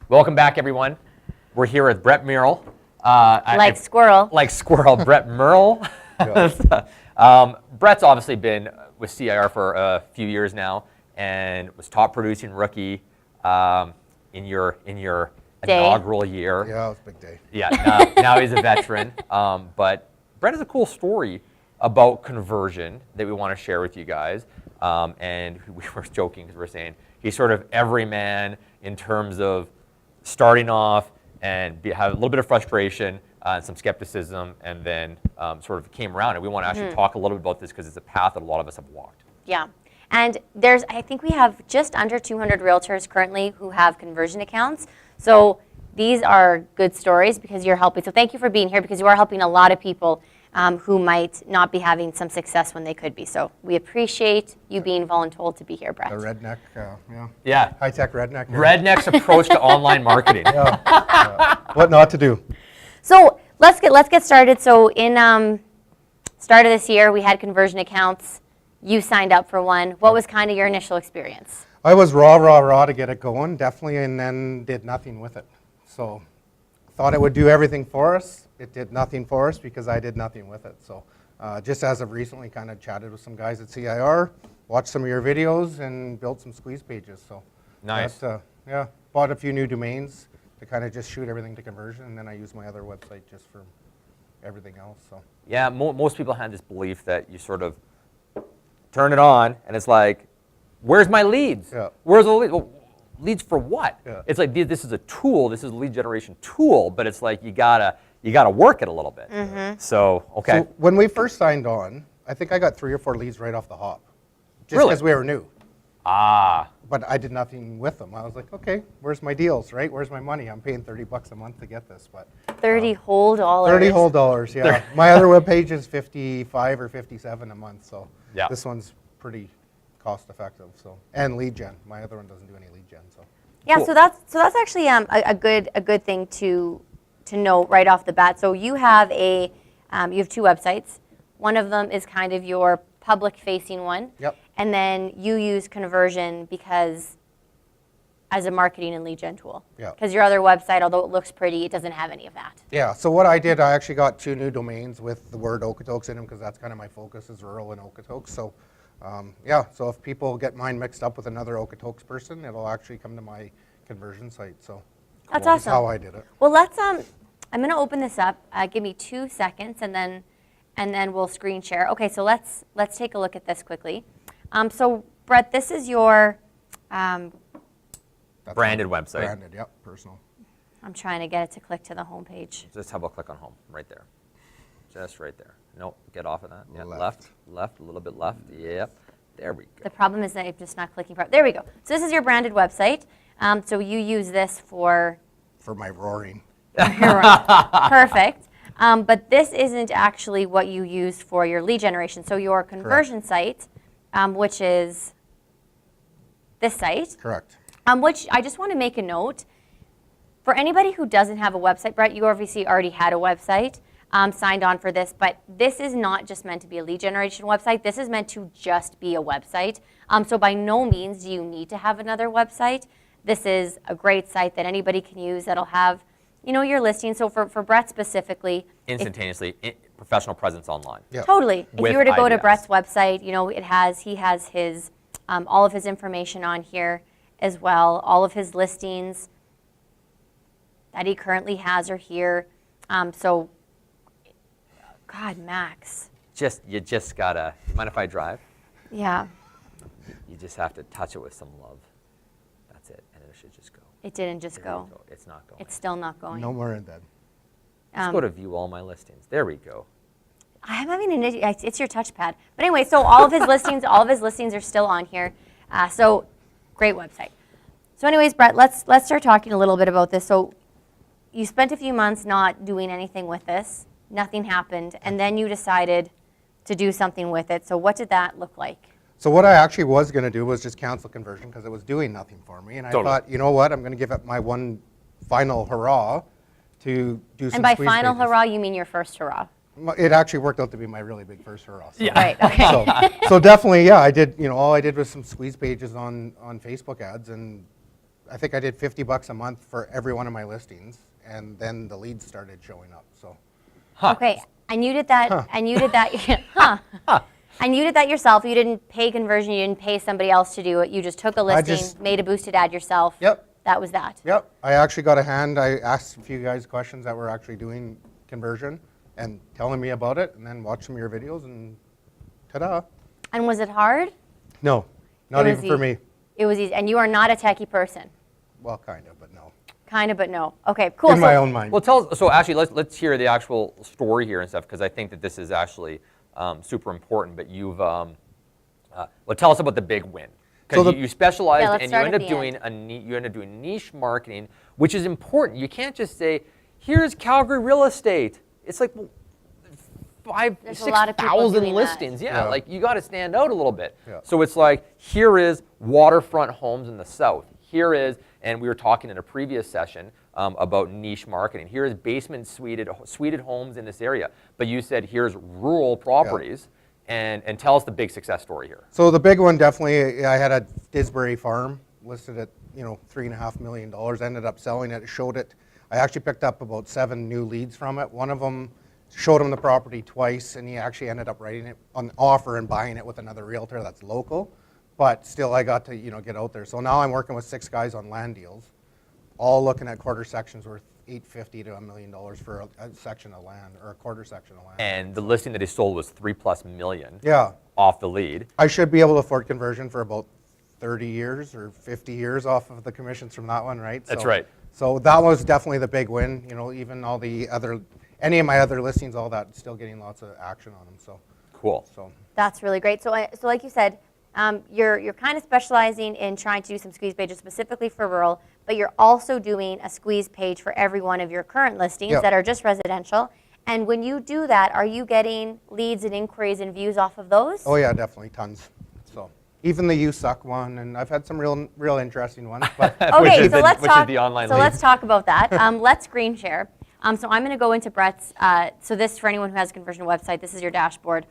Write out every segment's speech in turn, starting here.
Welcome back, everyone. We're here with Brett Merrill. Squirrel. Like squirrel, Brett Merrill. Brett's obviously been with CIR for a few years now, and was top producing rookie in your inaugural year. Yeah, it was a big day. Yeah, now he's a veteran. But Brett has a cool story about conversion that we want to share with you guys. And we were joking because we're saying he's sort of every man in terms of starting off and have a little bit of frustration and some skepticism, and then sort of came around. And we want to actually talk a little bit about this because it's a path that a lot of us have walked. Yeah. And I think we have just under 200 realtors currently who have conversion accounts. So these are good stories because you're helping. So thank you for being here because you are helping a lot of people who might not be having some success when they could be. So we appreciate you being voluntold to be here, Brett. The redneck, Yeah. high-tech redneck. Redneck's approach to online marketing. What not to do. So let's get started. So in start of this year, we had conversion accounts. You signed up for one. What was kind of your initial experience? I was raw to get it going, definitely, and then did nothing with it. So thought it would do everything for us. It did nothing for us because I did nothing with it. So just as of recently, kind of chatted with some guys at CIR, watched some of your videos, and built some squeeze pages. So Nice. Bought a few new domains to kind of just shoot everything to conversion, and then I use my other website just for everything else. So Yeah, most people had this belief that you sort of turn it on, and it's like, where's my leads? Yeah. Where's the leads? Well, leads for what? Yeah. It's like this is a tool. This is a lead generation tool, but it's like you gotta work it a little bit. So okay. So when we first signed on, I think I got 3 or 4 leads right off the hop, just Really? because we were new. Ah. But I did nothing with them. I was like, okay, where's my deals, right? Where's my money? I'm paying $30 a month to get this, but 30 whole dollars. 30 whole dollars, yeah. My other webpage is 55 or 57 a month, so Yeah. this one's pretty cost effective. So and lead gen. My other one doesn't do any lead gen, so. Yeah, Cool. so that's actually a good thing to know right off the bat. So you have you have 2 websites. One of them is kind of your public-facing one. Yep. And then you use conversion because as a marketing and lead gen tool. Yeah. Because your other website, although it looks pretty, it doesn't have any of that. Yeah, so what I did, I actually got 2 new domains with the word Okotoks in them because that's kind of my focus is rural and Okotoks. So so if people get mine mixed up with another Okotoks person, it'll actually come to my conversion site. So That's that's awesome. how I did it. Well, let's I'm going to open this up. Give me 2 seconds, and then we'll screen share. Okay, so let's take a look at this quickly. So Brett, this is your. That's Branded my- website. Branded, yep, personal. I'm trying to get it to click to the home page. Just double click on home right there. Just right there. Nope, get off of that. Yeah, Left. left, a little bit left. Yep. There we go. The problem is that I'm just not clicking. There we go. So this is your branded website. So you use this for. For my roaring. Perfect. But this isn't actually what you use for your lead generation. So your conversion site, which is this site, Correct. which I just want to make a note. For anybody who doesn't have a website, Brett, you obviously already had a website, signed on for this, but this is not just meant to be a lead generation website. This is meant to just be a website. So by no means do you need to have another website. This is a great site that anybody can use that'll have, your listing. So for Brett specifically. Instantaneously, professional presence online. Yeah. Totally. If With you were to go to IDS. Brett's website, he has his all of his information on here as well. All of his listings that he currently has are here. So, God, Max. You just gotta. Mind if I drive? Yeah, You just have to touch it with some love. That's it, and it should just go. it didn't just There go. we go. It's not going. It's still not going. No more in that. Let's go to view all my listings. There we go. I'm having an issue. It's your touchpad. But anyway, so all of his listings are still on here. So great website. So anyways, Brett, let's start talking a little bit about this. So you spent a few months not doing anything with this. Nothing happened, and then you decided to do something with it. So what did that look like? So what I actually was going to do was just cancel conversion because it was doing nothing for me. And I Totally. thought, you know what, I'm going to give it my one final hurrah to do some And by squeeze final pages. hurrah, you mean your first hurrah? It actually worked out to be my really big first hurrah. So. Yeah. Right, okay. So definitely, yeah, I did, all I did was some squeeze pages on Facebook ads, and I think I did $50 a month for every one of my listings, and then the leads started showing up. So Okay, and you did that, and you did that, and you did that yourself. You didn't pay conversion. You didn't pay somebody else to do it. You just took a listing, made a boosted ad yourself. Yep. That was that. Yep. I actually got a hand. I asked a few guys questions that were actually doing conversion and telling me about it, and then watched some of your videos, and ta-da. And was it hard? No, not It was even for me. It was easy. And you are not a techie person. Well, kind of, but no. Kind of, but no. Okay, cool. In my own mind. Well, tell us, so actually, let's hear the actual story here and stuff, because I think that this is actually super important. But you've, well, tell us about the big win. Because you specialized, Yeah, let's and you start end at up the doing you end up doing niche marketing, which is important. You can't just say, "Here's Calgary real estate." It's like, well, There's a lot of people 6,000 doing that. listings. Yeah, Yeah. like you got to stand out a little bit. Yeah. So it's like, here is waterfront homes in the south. Here is, and we were talking in a previous session about niche marketing. Here is basement suited homes in this area. But you said here's rural properties, and tell us the big success story here. So the big one, definitely, I had a Disbury farm listed at $3.5 million. Ended up selling it. Showed it. I actually picked up about 7 new leads from it. One of them showed him the property twice, and he actually ended up writing it on offer and buying it with another realtor that's local. But still, I got to get out there. So now I'm working with 6 guys on land deals, all looking at quarter sections worth $850,000 to $1 million for a section of land, or a quarter section of land. And the listing that he sold was $3+ million. Yeah. Off the lead. I should be able to afford conversion for about 30 years or 50 years off of the commissions from that one, right? That's right. So that was definitely the big win. Even all the any of my other listings, all that, still getting lots of action on them. So Cool. So That's really great. So like you said, you're kind of specializing in trying to do some squeeze pages specifically for rural, but you're also doing a squeeze page for every one of your current listings Yep. that are just residential. And when you do that, are you getting leads and inquiries and views off of those? oh yeah, definitely tons. So even the You Suck one, and I've had some real interesting ones. But Okay, is so the- let's which is talk. the online so lead. let's talk about that. Let's screen share. So I'm going to go into Brett's. So this, for anyone who has a conversion website, this is your dashboard.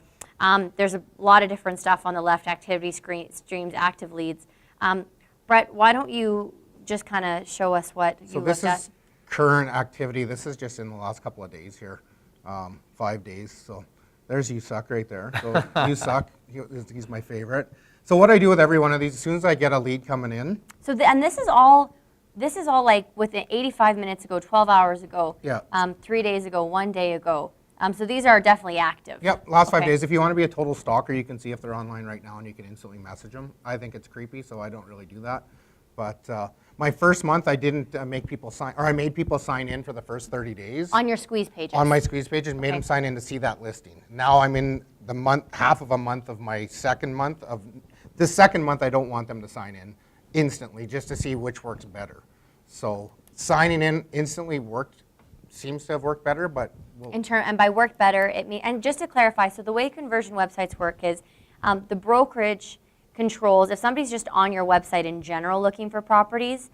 There's a lot of different stuff on the left: activity streams, active leads. Brett, why don't you just kind of show us what you so this looked is at? current activity. This is just in the last couple of days here, 5 days. So there's You Suck right there. So You Suck, he's my favorite. So what I do with every one of these, as soon as I get a lead coming in. So and this is all like within 85 minutes ago, 12 hours ago, Yeah. 3 days ago, 1 day ago. So these are definitely active. Yep, last 5 Okay. days. If you want to be a total stalker, you can see if they're online right now and you can instantly message them. I think it's creepy, so I don't really do that. But my first month, I didn't make people sign, or I made people sign in for the first 30 days. On your squeeze pages. On my squeeze page and made Okay. them sign in to see that listing. Now I'm in the month, half of a month of my second month of, the second month I don't want them to sign in instantly just to see which works better. So signing in instantly seems to have worked better, but we'll, And by work better, it means, and just to clarify, so the way conversion websites work is the brokerage controls, if somebody's just on your website in general looking for properties,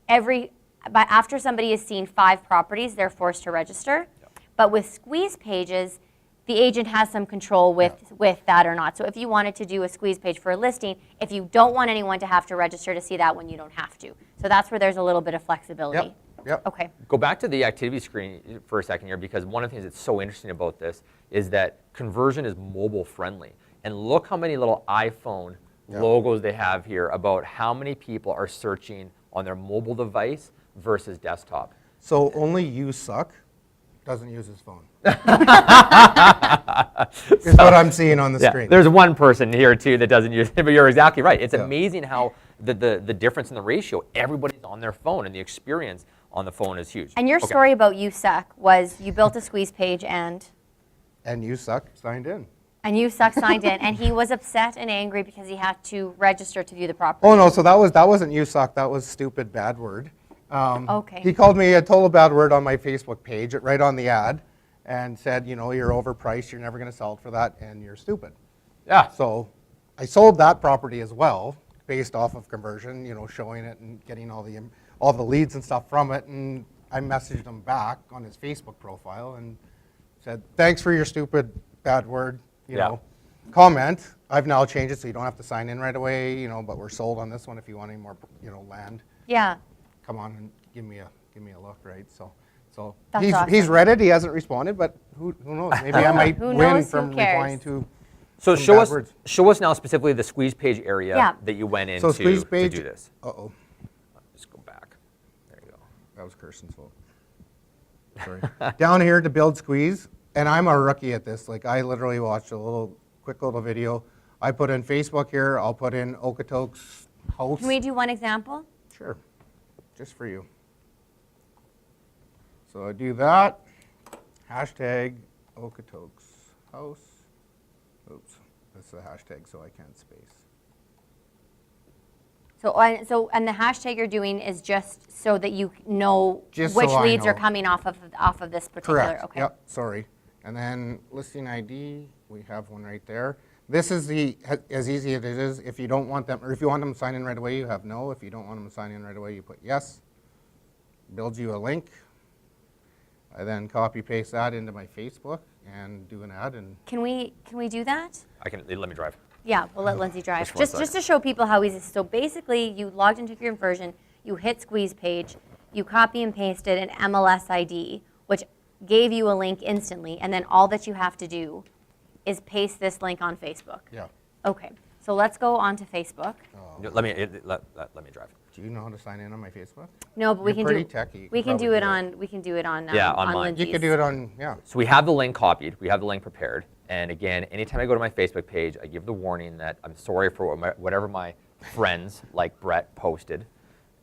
after somebody has seen 5 properties, they're forced to register. But with squeeze pages, the agent has some control with that or not. So if you wanted to do a squeeze page for a listing, if you don't want anyone to have to register to see that one, you don't have to. So that's where there's a little bit of flexibility. Yep. Okay. Go back to the activity screen for a second here, because one of the things that's so interesting about this is that conversion is mobile friendly. And look how many little iPhone logos they have here about how many people are searching on their mobile device versus desktop. So only You Suck doesn't use his phone. Is what I'm seeing on the screen. There's one person here too that doesn't use it, but you're exactly right. It's Yeah. amazing how the difference in the ratio, everybody's on their phone, and the experience on the phone is huge. And your Okay. story about You Suck was you built a squeeze page and And You Suck signed in. You Suck signed in, and he was upset and angry because he had to register to view the property. Oh no, so that wasn't You Suck, that was stupid bad word. Okay. He called me a total bad word on my Facebook page, right on the ad, and said, you're overpriced, you're never going to sell it for that, and you're stupid. Yeah. So I sold that property as well, based off of conversion, showing it and getting all the leads and stuff from it, and I messaged him back on his Facebook profile and said, thanks for your stupid bad word, you Yeah. know. comment. I've now changed it so you don't have to sign in right away, you know, but we're sold on this one. If you want any more, you know, land, Yeah. come on and give me a look, right? So That's he's awesome. read it. He hasn't responded, but who knows? Maybe I might Who win knows? Who from cares? replying to. So some show bad us words. show us now specifically the squeeze page area Yeah. that you went into So squeeze to page. do this. Uh-oh, Just go back. There you go. that was Kirsten's fault. Sorry. Down here to build squeeze, and I'm a rookie at this. Like I literally watched a quick little video. I put in Facebook here. I'll put in Okotoks house. Can we do one example? Sure, just for you. So I do that. Hashtag Okotoks house. Oops, that's the hashtag, so I can't space. And the hashtag you're doing is just so that you know Just which so I leads are know. coming off of this particular. Correct. Okay. Yep. Sorry. And then listing ID, we have one right there. This is as easy as it is. If you don't want them, or if you want them to sign in right away, you have no. If you don't want them to sign in right away, you put yes. Builds you a link. I then copy paste that into my Facebook and do an ad. And Can we do that? I can let me drive. Yeah, we'll let Lindsay drive. Just one Just to show people how easy. So basically, you logged into Kunversion, you hit squeeze page, you copy and pasted an MLS ID, which gave you a link instantly, and then all that you have to do is paste this link on Facebook. yeah. Okay, so let's go on to Facebook. Let me drive. Do you know how to sign in on my Facebook? No, but we You're can pretty do. techie. You We can probably do it do it. on. We can do it on. Yeah, on on mine. Lindsay's. You could do it on, yeah. So we have the link copied. We have the link prepared. And again, anytime I go to my Facebook page, I give the warning that I'm sorry for whatever my friends like Brett posted.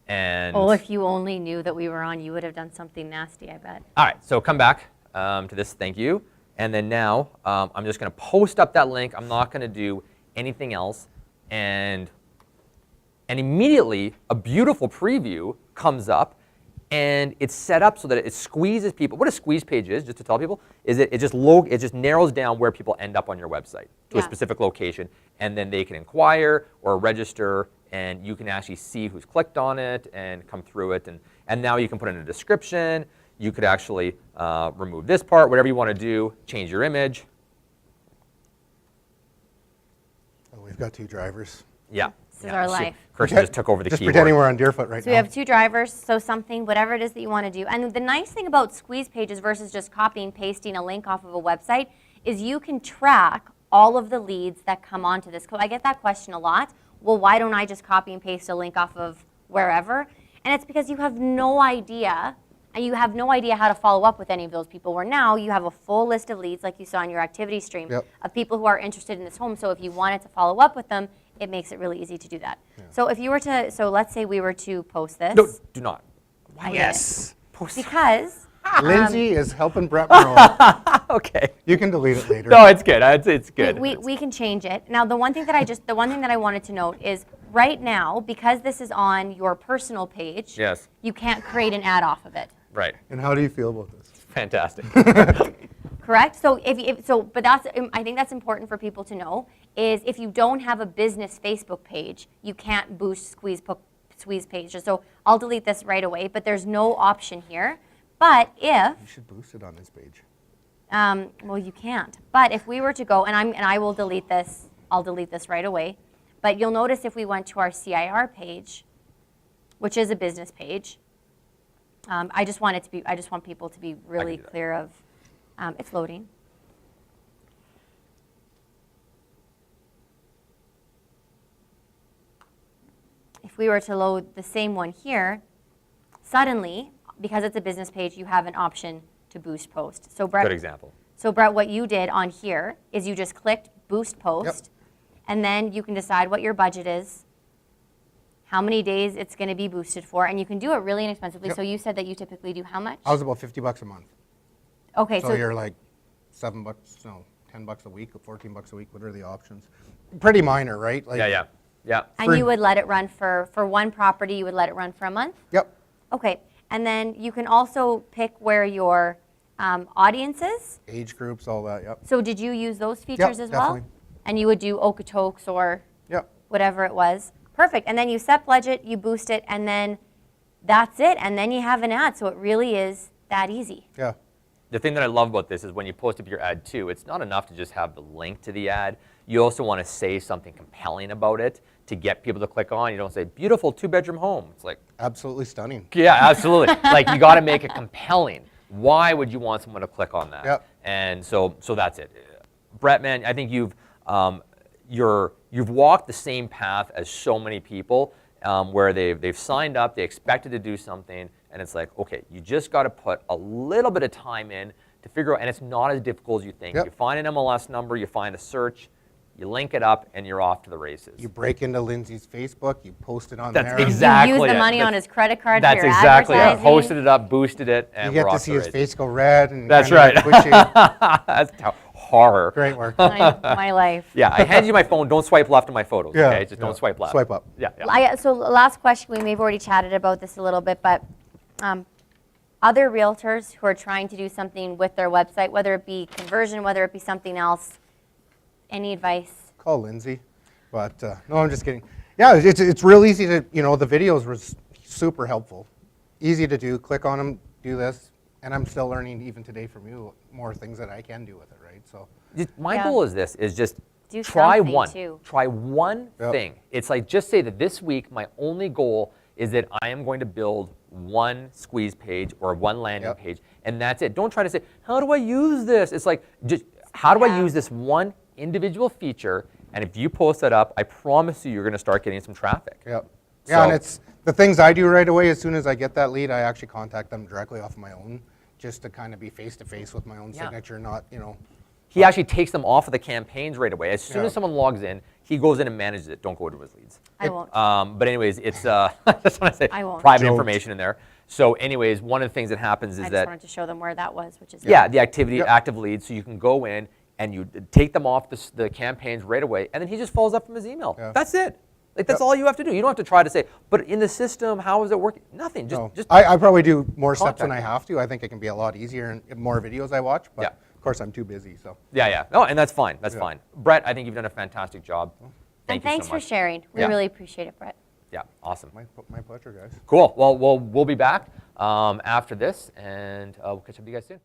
And Oh, if you only knew that we were on, you would have done something nasty, I bet. all right, so come back to this. Thank you. And then now I'm just going to post up that link. I'm not going to do anything else. And immediately a beautiful preview comes up, and it's set up so that it squeezes people. What a squeeze page is, just to tell people, is it just narrows down where people end up on your website to a Yeah. specific location, and then they can inquire or register, and you can actually see who's clicked on it and come through it. And now you can put in a description. You could actually remove this part, whatever you want to do, change your image. Oh, we've got two drivers. Yeah. This is our so life. Kirsten just took over the Just keyboard. pretending we're on Deerfoot right So now. we have two drivers, so something, whatever it is that you want to do. And the nice thing about squeeze pages versus just copying, pasting a link off of a website is you can track all of the leads that come onto this. I get that question a lot. Well, why don't I just copy and paste a link off of wherever? And it's because you have no idea, and you have no idea how to follow up with any of those people, where now you have a full list of leads, like you saw in your activity stream, Yep. of people who are interested in this home. So if you wanted to follow up with them, it makes it really easy to do that. So if you were to, so let's say we were to post this. No, do not. I did. Yes. Post. Because Lindsay is helping Brett grow. Okay. You can delete it later. No, it's good. It's good. we can change it. Now the one thing that I wanted to note is right now, because this is on your personal page, Yes. you can't create an ad off of it. Right. And how do you feel about this? Fantastic. Correct? So but I think that's important for people to know, is if you don't have a business Facebook page, you can't boost squeeze pages. So I'll delete this right away, but there's no option here. But if, You should boost it on this page. well, you can't. But if we were to go, and I will delete this, I'll delete this right away. But you'll notice if we went to our CIR page, which is a business page, I just want people to be really do that. clear of, it's loading. If we were to load the same one here, suddenly, because it's a business page, you have an option to boost post. So Brett, Good example. so Brett, what you did on here is you just clicked boost post, and then you can decide what your budget is, how many days it's going to be boosted for, and you can do it really inexpensively. Yep. So you said that you typically do how much? I was about $50 a month. Okay, So so you're like $10 a week, or $14 a week. What are the options? Pretty minor, right? Like, Yeah. and for- you would let it run for one property, you would let it run for a month? Yep. Okay, and then you can also pick where your audience is. Age groups, all that. Yep. So did you use those features as well? definitely. And you would do Okotoks or Yep. whatever it was. Perfect. And then you set budget, you boost it, and then that's it. And then you have an ad. So it really is that easy. Yeah. The thing that I love about this is when you post up your ad too, it's not enough to just have the link to the ad. You also want to say something compelling about it to get people to click on. You don't say, beautiful 2-bedroom home. It's like, Absolutely stunning. yeah, absolutely. Like, you got to make it compelling. Why would you want someone to click on that? Yep. And so that's it. Brett, man, I think you've walked the same path as so many people, where they've signed up, they expected to do something, and it's like, okay, you just got to put a little bit of time in to figure out, and it's not as difficult as you think. Yep. You find an MLS number, you find a search, you link it up, and you're off to the races. You break into Lindsay's Facebook, you post it on That's there. exactly You use the it. money on his credit card for That's your exactly it. advertising. Posted it up, boosted it, You and get we're to off see to his the face go red. And That's kinda right. twitching. That's horror. Great work. My life. Yeah, I hand you my phone. Don't swipe left on my photos. Yeah, Okay, just yeah. don't swipe left. Swipe up. Yeah. So last question, we may have already chatted about this a little bit, but other realtors who are trying to do something with their website, whether it be conversion, whether it be something else, any advice? Call Lindsay. But no, I'm just kidding. Yeah, it's real easy to, the videos were super helpful. Easy to do. Click on them, do this. And I'm still learning even today from you more things that I can do with it, right? So My Yeah. goal is this, is just Do try something, one. too. Try one Yep. thing. It's like, just say that this week, my only goal is that I am going to build one squeeze page or one landing Yep. page, and that's it. Don't try to say, how do I use this? It's like, just how do I Yeah. use this one individual feature? And if you post that up, I promise you're going to start getting some traffic. Yep. Yeah, and So- it's the things I do right away. As soon as I get that lead, I actually contact them directly off my own, just to kind of be face to face with my own Yeah. signature, not He actually takes them off of the campaigns right away. As soon Yeah. as someone logs in, he goes in and manages it. Don't go to his leads. I won't. But anyways, it's I just want to say I won't. private Joked. information in there. So anyways, one of the things that happens I is just that wanted to show them where that was, which is yeah, the activity Yep. active leads. So you can go in and you take them off the campaigns right away, and then he just follows up from his email. Yeah. That's it. Like, that's Yep. all you have to do. You don't have to try to say, but in the system, how is it working? Nothing. Just No. just I probably do more steps than I Contact have to. I think it can be a lot easier and more videos I watch, but Yeah. of course I'm too busy. So yeah. No, and that's fine. That's Yeah. fine. Brett, I think you've done a fantastic job. And Thank you thanks so for much. sharing. We Yeah. really appreciate it, Brett. Yeah, awesome. my pleasure, guys. Cool. Well, we'll be back after this, and we'll catch up with you guys soon.